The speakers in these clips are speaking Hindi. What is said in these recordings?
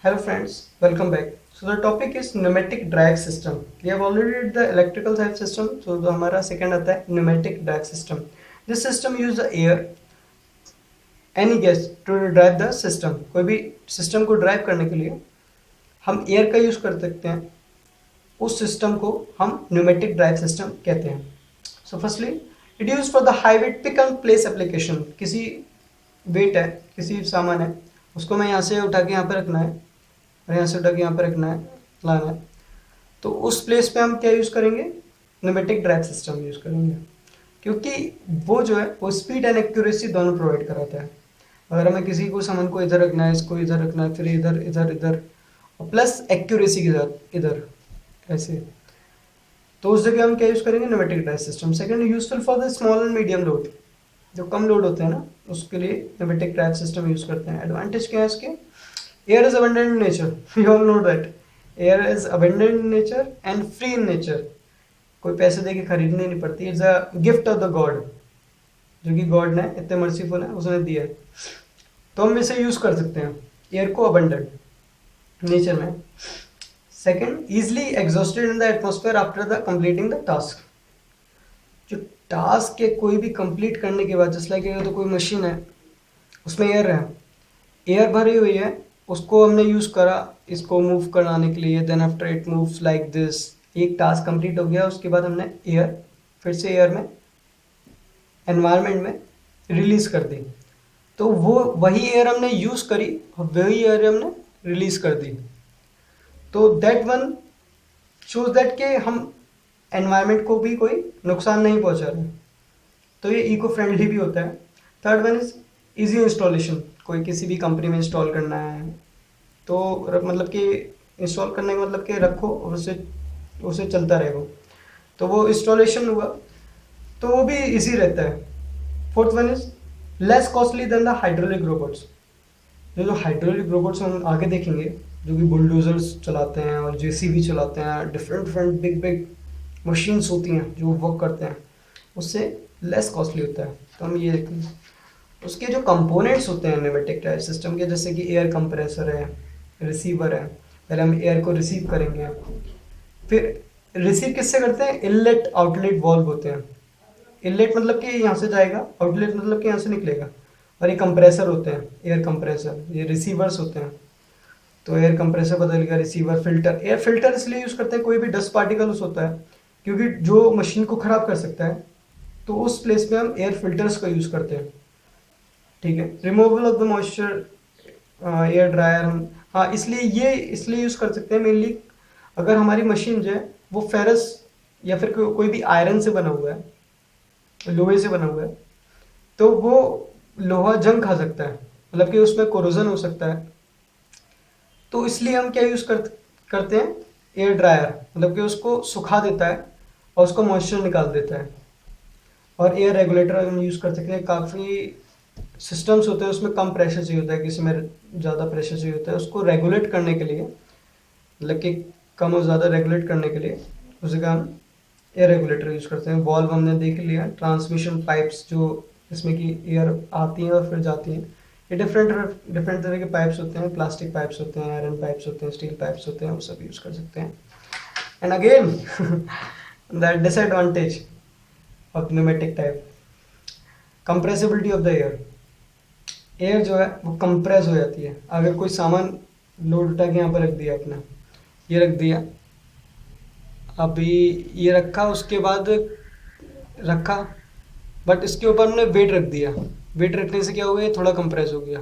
Hello friends, welcome back. So the topic is pneumatic drag system. We have already did the electrical side system, so जो हमारा second आता है pneumatic drag system. This system use the air, any gas to drive the system. कोई भी system को drive करने के लिए हम air का use कर सकते हैं. उस system को हम pneumatic drive system कहते हैं. So firstly, it used for the high weight pick and place application. किसी weight है, किसी सामान है, उसको मैं यहाँ से उठा के यहाँ पे रखना है और यहाँ से उठा के यहाँ पे रखना है, लाना है, तो उस प्लेस पे हम क्या यूज़ करेंगे? न्यूमेटिक ड्रैग सिस्टम यूज़ करेंगे, क्योंकि वो जो है वो स्पीड एंड एक्यूरेसी दोनों प्रोवाइड कराता है. अगर हमें किसी को सामान को इधर रखना है, इसको इधर रखना है, फिर इधर इधर इधर और प्लस एक्यूरेसी के साथ इधर ऐसे, तो उस जगह हम क्या यूज़ करेंगे? Pneumatic drag system. Second, useful for the small and medium load. जो कम लोड होते हैं ना, उसके लिए न्यूमेटिक ड्रैग सिस्टम यूज़ करते हैं. एडवांटेज क्या है इसके? Air is abundant in nature, we all know that. Air is abundant in nature and free in nature. कोई पैसे दे के खरीदनी नहीं पड़ती. It's a gift of the God, जो कि गॉड ने इतने मर्सीफुल है, उसने दिया है, तो हम इसे यूज़ कर सकते हैं एयर को अबंडेंट नेचर में. Second, easily exhausted in the atmosphere after the completing the task. जो टास्क के कोई भी कंप्लीट करने के बाद, जस्ट लाइक तो कोई मशीन है, उसमें एयर है, एयर भरी हुई है, उसको हमने यूज़ करा इसको मूव कराने के लिए. Then after it moves like this. एक टास्क कंप्लीट हो गया, उसके बाद हमने एयर फिर से एयर में एनवायरनमेंट में रिलीज कर दी, तो वो वही एयर हमने यूज़ करी और वही एयर हमने रिलीज कर दी. तो दैट वन शोज दैट के हम एनवायरनमेंट को भी कोई नुकसान नहीं पहुंचा रहे, तो ये इको फ्रेंडली भी होता है. Third one is easy installation. कोई किसी भी कंपनी में इंस्टॉल करना है तो मतलब कि इंस्टॉल करने का मतलब कि रखो और उसे चलता रहेगा, तो वो इंस्टॉलेशन हुआ तो वो भी इजी रहता है. Fourth one is less costly than the hydraulic robots. जो हाइड्रोलिक रोबोट्स हम आगे देखेंगे, जो कि बुलडोजर्स चलाते हैं और जेसीबी चलाते हैं, different different big big machines होती हैं जो वर्क करते हैं, उससे लेस कॉस्टली होता है. तो हम ये उसके जो कंपोनेंट्स होते हैं न्यूमेटिक ड्राइव सिस्टम के, जैसे कि एयर कंप्रेसर है, रिसीवर है. पहले हम एयर को रिसीव करेंगे, फिर रिसीव किससे करते हैं? इनलेट आउटलेट वॉल्व होते हैं. इनलेट मतलब कि यहाँ से जाएगा, आउटलेट मतलब कि यहाँ से निकलेगा. और ये कंप्रेसर होते हैं, एयर कंप्रेसर. ये रिसीवर्स होते हैं. तो एयर कंप्रेसर बदल गया रिसीवर. फिल्टर, एयर फिल्टर इसलिए यूज़ करते हैं, कोई भी डस्ट पार्टिकल्स होता है क्योंकि जो मशीन को ख़राब कर सकता है, तो उस प्लेस पे हम एयर फिल्टर्स का यूज़ करते हैं. ठीक है. Removal of the moisture, air dryer हम, हाँ, इसलिए यूज़ कर सकते हैं मेनली अगर हमारी मशीन जो है वो फेरस या फिर कोई भी आयरन से बना हुआ है, लोहे से बना हुआ है, तो वो लोहा जंग खा सकता है, मतलब कि उसमें कोरोजन हो सकता है. तो इसलिए हम क्या यूज़ करते हैं? एयर ड्रायर, मतलब कि उसको सुखा देता है और उसको मॉइस्चर निकाल देता है. और एयर रेगुलेटर हम यूज़ कर सकते हैं. काफ़ी सिस्टम्स होते हैं उसमें कम प्रेशर चाहिए होता है, किसी में ज़्यादा प्रेशर चाहिए होता है. उसको रेगुलेट करने के लिए, मतलब कि कम और ज़्यादा रेगुलेट करने के लिए उस जगह हम एयर रेगुलेटर यूज़ करते हैं. वॉल्व हमने देख लिया. ट्रांसमिशन पाइप्स जो इसमें कि एयर आती हैं और फिर जाती हैं, ये डिफरेंट डिफरेंट तरह के पाइप्स होते हैं. प्लास्टिक पाइप्स होते हैं, आयरन पाइप्स होते हैं, स्टील पाइप्स होते हैं, वो सब यूज़ कर सकते हैं. And again the disadvantage of pneumatic type, compressibility of the air. Air जो है वो कंप्रेस हो जाती है. अगर कोई सामान लोड उठा के यहाँ पर रख दिया, अपना ये रख दिया, अभी ये रखा, उसके बाद रखा, बट इसके ऊपर हमने वेट रख दिया. वेट रखने से क्या हो गया? ये थोड़ा कंप्रेस हो गया,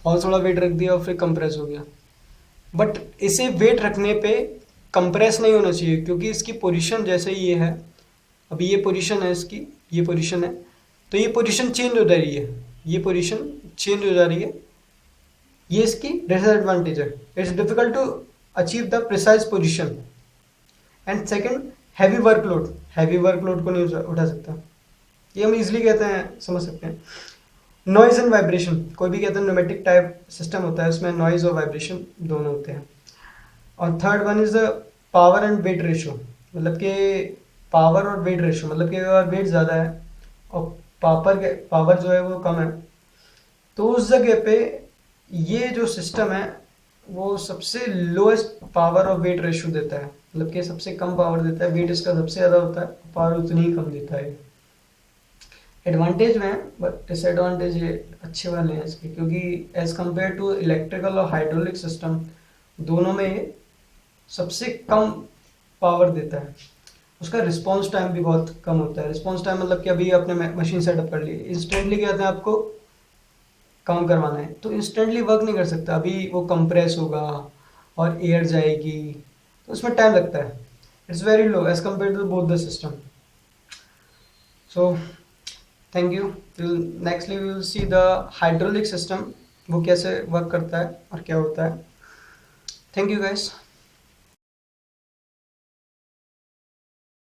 और थोड़ा वेट रख दिया और फिर कंप्रेस हो गया. बट इसे वेट रखने पे कंप्रेस नहीं होना चाहिए, क्योंकि इसकी पोजीशन जैसे ये है, अभी ये पोजीशन है इसकी, ये पोजीशन है, तो ये पोजीशन चेंज हो जा रही है, ये पोजीशन चेंज हो जा रही है. ये इसकी डिसएडवांटेज है. It's difficult to achieve the precise position. And second, heavy workload. Heavy workload को नहीं उठा सकता, ये हम इजीली कहते हैं, समझ सकते हैं. Noise and vibration. कोई भी कहते हैं न्यूमेटिक टाइप सिस्टम होता है, उसमें नॉइज और वाइब्रेशन दोनों होते हैं. और third one is the power and weight ratio. मतलब कि पावर और वेट रेशो, मतलब कि अगर वेट ज़्यादा है और पावर जो है वो कम है, तो उस जगह पे ये जो सिस्टम है वो सबसे लोएस्ट पावर और वेट रेशियो देता है, मतलब कि सबसे कम पावर देता है, वेट इसका सबसे ज़्यादा होता है, पावर उतनी ही कम देता है। एडवांटेज में है, बट डिसएडवांटेज ये अच्छे वाले हैं इसके, क्योंकि एज कम्पेयर टू इलेक्ट्रिकल और हाइड्रोलिक सिस्टम, दोनों में ये सबसे कम पावर देता है। उसका रिस्पॉन्स टाइम भी बहुत कम होता है। रिस्पॉन्स टाइम मतलब कि अभी आपने मशीन सेटअप कर ली, इंस्टेंटली कहते हैं आपको काम करवाना है तो इंस्टेंटली वर्क नहीं कर सकता, अभी वो कंप्रेस होगा और एयर जाएगी, तो उसमें टाइम लगता है। It's very low as compare to both the system. So thank you. Nextly we will see the hydraulic system, वो कैसे वर्क करता है और क्या होता है। Thank you guys.